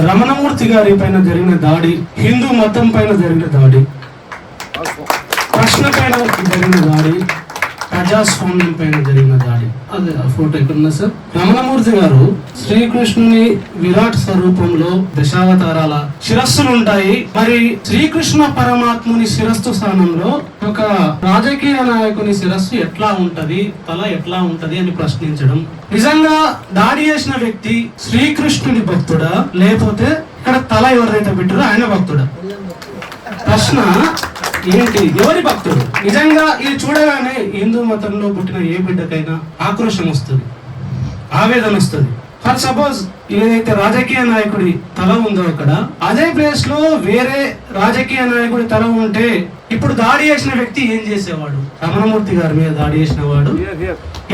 రమణమూర్తి గారి పైన జరిగిన దాడి, హిందూ మతం పైన జరిగిన దాడి, ప్రశ్న పైన జరిగిన దాడి, ప్రజాస్వామ్యం పైన జరిగిన దాడి. అదే ఆ ఫోటో ఇక్కడ సార్. రమణమూర్తి గారు శ్రీకృష్ణుని విరాట్ స్వరూపంలో దశావతారాల శిరస్సులు ఉంటాయి. మరి శ్రీకృష్ణ పరమాత్ముని శిరస్సు స్థానంలో ఒక రాజకీయ నాయకుని శిరస్సు ఎట్లా ఉంటది, తల ఎట్లా ఉంటది అని ప్రశ్నించడం. నిజంగా దాడి చేసిన వ్యక్తి శ్రీకృష్ణుని భక్తుడా, లేకపోతే ఇక్కడ తల ఎవరైతే పెట్టారో ఆయన భక్తుడా? ప్రశ్న ఏంటి, ఎవరి భక్తుడు? నిజంగా ఇది చూడగానే హిందూ మతంలో పుట్టిన ఏ బిడ్డకైనా ఆక్రోశం వస్తుంది, ఆవేదన వస్తుంది. ఫర్ సపోజ్ ఏదైతే రాజకీయ నాయకుడి తల ఉందో అక్కడ, అదే ప్లేస్ లో వేరే రాజకీయ నాయకుడి తల ఉంటే ఇప్పుడు దాడి చేసిన వ్యక్తి ఏం చేసేవాడు? రమణమూర్తి గారి మీద దాడి చేసిన వాడు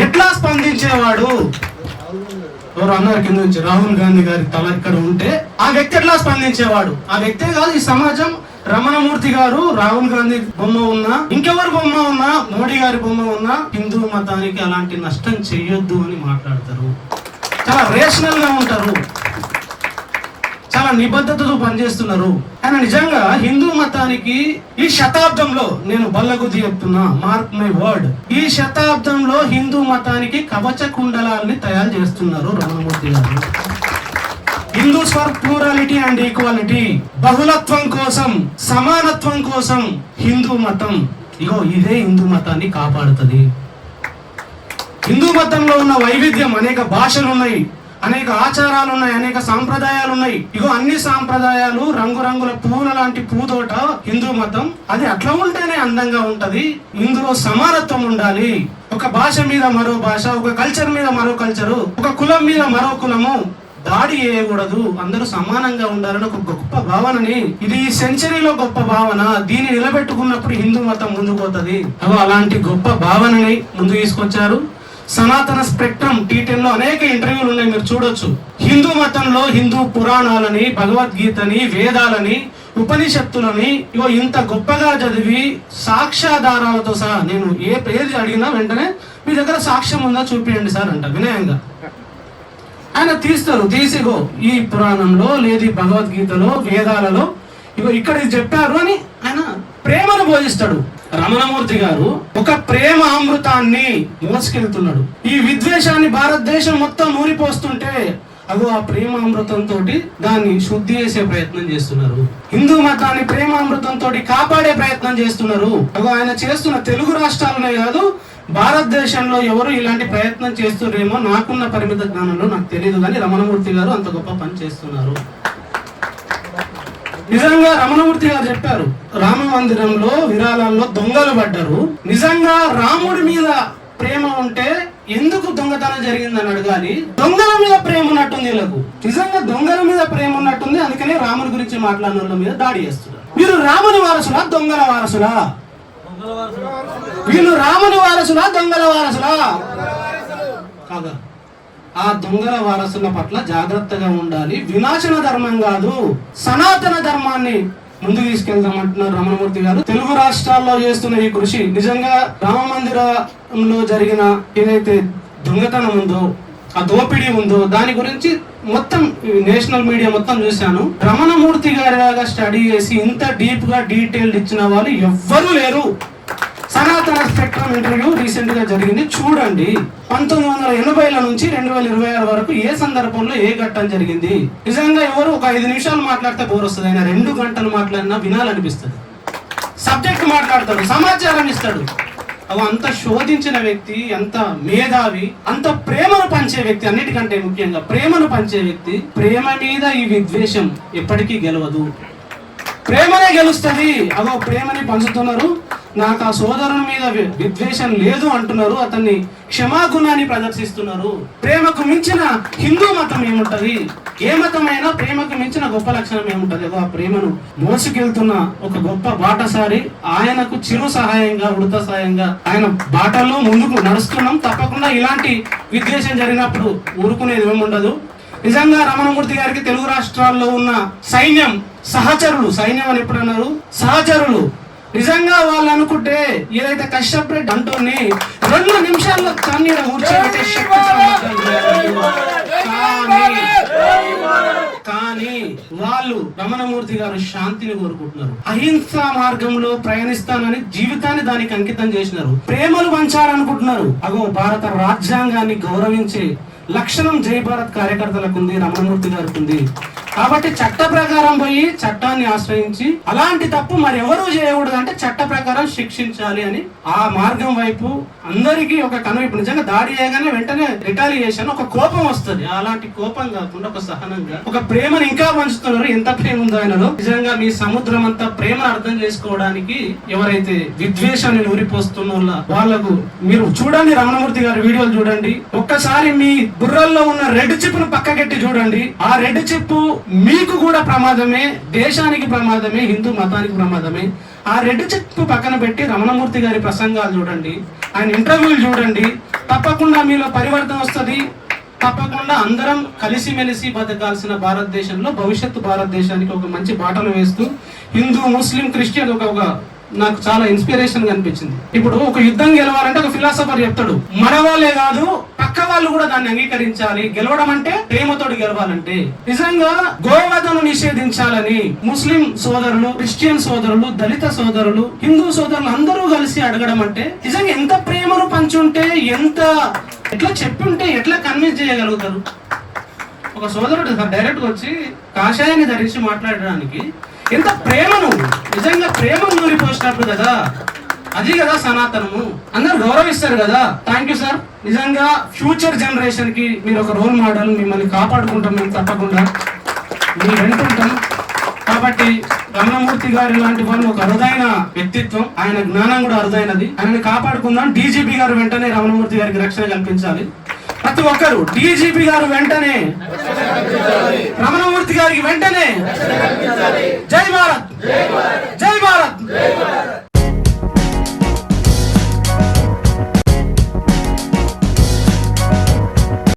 ఎట్లా స్పందించేవాడు? ఎవరు అన్నారు కింద నుంచి, రాహుల్ గాంధీ గారి తల ఇక్కడ ఉంటే ఆ వ్యక్తి ఎట్లా స్పందించేవాడు? ఆ వ్యక్తే కాదు, ఈ సమాజం రమణమూర్తి గారు, రాహుల్ గాంధీ బొమ్మ ఉన్నా, ఇంకెవరి బొమ్మ ఉన్నా, మోడీ గారి బొమ్మ ఉన్నా హిందూ మతానికి అలాంటి నష్టం చెయ్యొద్దు అని మాట్లాడతారు. చాలా రేషనల్ గా ఉంటారు, చాలా నిబద్ధతతో పనిచేస్తున్నారు. ఆయన నిజంగా హిందూ మతానికి ఈ శతాబ్దంలో, నేను బల్లగుద్ది చెప్తున్నా, మార్క్ మై వర్డ్, ఈ శతాబ్దంలో హిందూ మతానికి కవచ కుండలాల్ని తయారు చేస్తున్నారు రమణమూర్తి గారు. Hindus for plurality and equality, బహుళత్వం కోసం, సమానత్వం కోసం హిందూ మతం, ఇగో ఇదే హిందూ మతాన్ని కాపాడుతుంది. హిందూ మతంలో ఉన్న వైవిధ్యం, అనేక భాషలు ఉన్నాయి, అనేక ఆచారాలు ఉన్నాయి, అనేక సాంప్రదాయాలు ఉన్నాయి. ఇగో అన్ని సాంప్రదాయాలు రంగురంగుల పూల లాంటి పూతోట హిందూ మతం. అది అట్లా ఉంటేనే అందంగా ఉంటది. ఇందులో సమానత్వం ఉండాలి. ఒక భాష మీద మరో భాష, ఒక కల్చర్ మీద మరో కల్చరు, ఒక కులం మీద మరో కులము దాడి చేయకూడదు, అందరూ సమానంగా ఉండాలని ఒక గొప్ప భావనని, ఇది ఈ సెంచరీలో గొప్ప భావన. దీన్ని నిలబెట్టుకున్నప్పుడు హిందూ మతం ముందుకు పోతుంది. అలాంటి గొప్ప భావనని ముందు తీసుకొచ్చారు. సనాతన స్పెక్ట్రమ్ T10 లో అనేక ఇంటర్వ్యూలు ఉన్నాయి, మీరు చూడొచ్చు. హిందూ మతంలో హిందూ పురాణాలని, భగవద్గీతని, వేదాలని, ఉపనిషత్తులని ఇగో ఇంత గొప్పగా చదివి సాక్ష్యాధారాలతో సహా, నేను ఏది అడిగినా వెంటనే మీ దగ్గర సాక్ష్యం ఉందా చూపించండి సార్ అంట వినయంగా. ఆయన తీస్తారు, తీసిగో ఈ పురాణంలో లేదు, భగవద్గీతలో, వేదాలలో ఇగో ఇక్కడ చెప్పారు అని ఆయన ప్రేమను బోధిస్తాడు. రమణమూర్తి గారు ఒక ప్రేమ అమృతాన్ని మోసుకెళ్తున్నాడు. ఈ విద్వేషాన్ని భారతదేశం మొత్తం ఊరిపోస్తుంటే అగో ఆ ప్రేమామృతంతో దాన్ని శుద్ధి చేసే ప్రయత్నం చేస్తున్నారు. హిందూ మతాన్ని ప్రేమామృతంతో కాపాడే ప్రయత్నం చేస్తున్నారు. అగో ఆయన చేస్తున్న తెలుగు రాష్ట్రాలనే కాదు, భారతదేశంలో ఎవరు ఇలాంటి ప్రయత్నం చేస్తున్నారేమో నాకున్న పరిమిత జ్ఞానంలో నాకు తెలియదు, కానీ రమణమూర్తి గారు అంత గొప్ప పని చేస్తున్నారు. నిజంగా రమణమూర్తి గారు చెప్పారు, రామ మందిరంలో విరాళాల్లో దొంగలు పడ్డారు. నిజంగా రాముడి మీద ప్రేమ ఉంటే ఎందుకు దొంగతనం జరిగిందని అడగాలి. దొంగల మీద ప్రేమ ఉన్నట్టుంది వీళ్ళకు, నిజంగా దొంగల మీద ప్రేమ ఉన్నట్టుంది. అందుకనే రాముడి గురించి మాట్లాడిన వాళ్ళ మీద దాడి చేస్తున్నారు. వీరు రాముని వారసులా, దొంగల వారసులా? వీళ్ళు రాముని వారసులా, దొంగల వారసులా? కాగా ఆ దొంగల వారసుల పట్ల జాగ్రత్తగా ఉండాలి. వినాశన ధర్మం కాదు, సనాతన ధర్మాన్ని ముందుకు తీసుకెళ్దామంటున్నారు రమణమూర్తి గారు. తెలుగు రాష్ట్రాల్లో చేస్తున్న ఈ కృషి, నిజంగా రామ మందిరంలో జరిగిన ఏదైతే దొంగతనం ఉందో, ఆ దోపిడీ ఉందో, దాని గురించి మొత్తం నేషనల్ మీడియా మొత్తం చూశాను. రమణమూర్తి గారి లాగా స్టడీ చేసి ఇంత డీప్ గా డీటెయిల్ ఇచ్చిన వాళ్ళు ఎవ్వరూ లేరు. సనాతన స్పెక్ట్రమ్ ఇంటర్వ్యూ రీసెంట్ గా జరిగింది, చూడండి. 1980ల నుంచి 2026 వరకు ఏ సందర్భంలో ఏ ఘట్టం జరిగింది. నిజంగా ఎవరు ఒక 5 నిమిషాలు మాట్లాడితే బోర్ వస్తుంది, ఆయన 2 గంటలు మాట్లాడినా వినాలనిపిస్తుంది. సబ్జెక్ట్ మాట్లాడతాడు, సమాచారం ఇస్తాడు. అంత శోధించిన వ్యక్తి, అంత మేధావి, అంత ప్రేమను పంచే వ్యక్తి, అన్నిటికంటే ముఖ్యంగా ప్రేమను పంచే వ్యక్తి. ప్రేమ మీద ఈ విద్వేషం ఎప్పటికీ గెలవదు, ప్రేమనే గెలుస్తుంది. ప్రేమని పంచుతున్నారు. నాకు ఆ సోదరుని మీద విద్వేషం లేదు అంటున్నారు, అతన్ని క్షమాగుణాన్ని ప్రదర్శిస్తున్నారు. ప్రేమకు మించిన హిందూ మతం ఏముంటది? ఏ మతమైనా ప్రేమకు మించిన గొప్ప లక్షణం ఏముంటది? ఆ ప్రేమను మోసుకెళ్తున్న ఒక గొప్ప బాటసారి. ఆయనకు చిరు సహాయంగా, ఉడత సహాయంగా ఆయన బాటల్లో ముందుకు నడుస్తున్నాం. తప్పకుండా ఇలాంటి విద్వేషం జరిగినప్పుడు ఊరుకునేది ఏముండదు. నిజంగా రమణమూర్తి గారికి తెలుగు రాష్ట్రాల్లో ఉన్న సైన్యం సహచరులు, సైన్యం అని ఎప్పుడు అన్నారు, సహచరులు. నిజంగా వాళ్ళు అనుకుంటే ఏదైతే కశ్యప్ రెడ్డి అంటోని 2 నిమిషాల్లో కన్నీడ కూర్చోబెట్టే శక్తి కానీ వాళ్ళు రమణమూర్తి గారు శాంతిని కోరుకుంటున్నారు. అహింసా మార్గంలో ప్రయాణిస్తానని జీవితాన్ని దానికి అంకితం చేసినారు. ప్రేమలు పంచాలనుకుంటున్నారు. అగో భారత రాజ్యాంగాన్ని గౌరవించే లక్షణం జై భారత్ కార్యకర్తలకు ఉంది, రమణమూర్తి గారికి ఉంది. కాబట్టి చట్ట ప్రకారం పోయి చట్టాన్ని ఆశ్రయించి అలాంటి తప్పు మరి ఎవరూ చేయకూడదు అంటే చట్ట ప్రకారం శిక్షించాలి అని ఆ మార్గం వైపు అందరికీ ఒక కనువిప్పు. నిజంగా దాడి చేయగానే వెంటనే రిటాలియేషన్, ఒక కోపం వస్తుంది. అలాంటి కోపం కాకుండా ఒక సహనంగా ఒక ప్రేమను ఇంకా పంచుతున్నారు. ఎంత ప్రేమ ఉందో ఆయనలో. నిజంగా మీ సముద్రం అంతా ప్రేమను అర్థం చేసుకోవడానికి ఎవరైతే విద్వేషాన్ని ఊరిపోస్తున్న వాళ్ళకు మీరు చూడండి, రమణమూర్తి గారి వీడియోలు చూడండి. ఒక్కసారి మీ బుర్రల్లో ఉన్న రెడ్ చిప్ ను పక్కకెట్టి చూడండి. ఆ రెడ్ చిప్ మీకు కూడా ప్రమాదమే, దేశానికి ప్రమాదమే, హిందూ మతానికి ప్రమాదమే. ఆ రెడ్ చిప్ పక్కన పెట్టి రమణమూర్తి గారి ప్రసంగాలు చూడండి, ఆయన ఇంటర్వ్యూలు చూడండి. తప్పకుండా మీలో పరివర్తన వస్తుంది. తప్పకుండా అందరం కలిసిమెలిసి బతకాల్సిన భారతదేశంలో భవిష్యత్తు భారతదేశానికి ఒక మంచి బాటలు వేస్తూ హిందూ, ముస్లిం, క్రిస్టియన్ ఒక నాకు చాలా ఇన్స్పిరేషన్ అనిపించింది. ఇప్పుడు ఒక యుద్ధం గెలవాలంటే ఒక ఫిలాసఫర్ చెప్తాడు, మన వాళ్ళే కాదు పక్క వాళ్ళు కూడా దాన్ని అంగీకరించాలి. గెలవడం అంటే ప్రేమతోటి గెలవాలంటే. నిజంగా గోవధను నిషేధించాలని ముస్లిం సోదరులు, క్రిస్టియన్ సోదరులు, దళిత సోదరులు, హిందూ సోదరులు అందరూ కలిసి అడగడం అంటే నిజంగా ఎంత ప్రేమను పంచుంటే, ఎంత ఎట్లా చెప్పుంటే ఎట్లా కన్విన్స్ చేయగలుగుతారు. ఒక సోదరుడు డైరెక్ట్ గా వచ్చి కాషాయాన్ని ధరించి మాట్లాడడానికి ఎంత ప్రేమను, నిజంగా ప్రేమను నూరిపోసినప్పుడు కదా. అది కదా సనాతనము. అందరు గౌరవిస్తారు కదా. Thank you sir. నిజంగా ఫ్యూచర్ జనరేషన్ కి మీరు ఒక రోల్ మోడల్. మిమ్మల్ని కాపాడుకుంటాం మేము, తప్పకుండా మీ వెంటుంటాం. కాబట్టి రమణమూర్తి గారు లాంటి వాళ్ళు ఒక అరుదైన వ్యక్తిత్వం. ఆయన జ్ఞానం కూడా అరుదైనది. ఆయనని కాపాడుకుందాం. డీజీపీ గారు వెంటనే రమణమూర్తి గారికి రక్షణ కల్పించాలి. ప్రతి ఒక్కరు డీజీపీ గారు వెంటనే, రమణమూర్తి గారికి వెంటనే. జై భారత్, జై భారత్.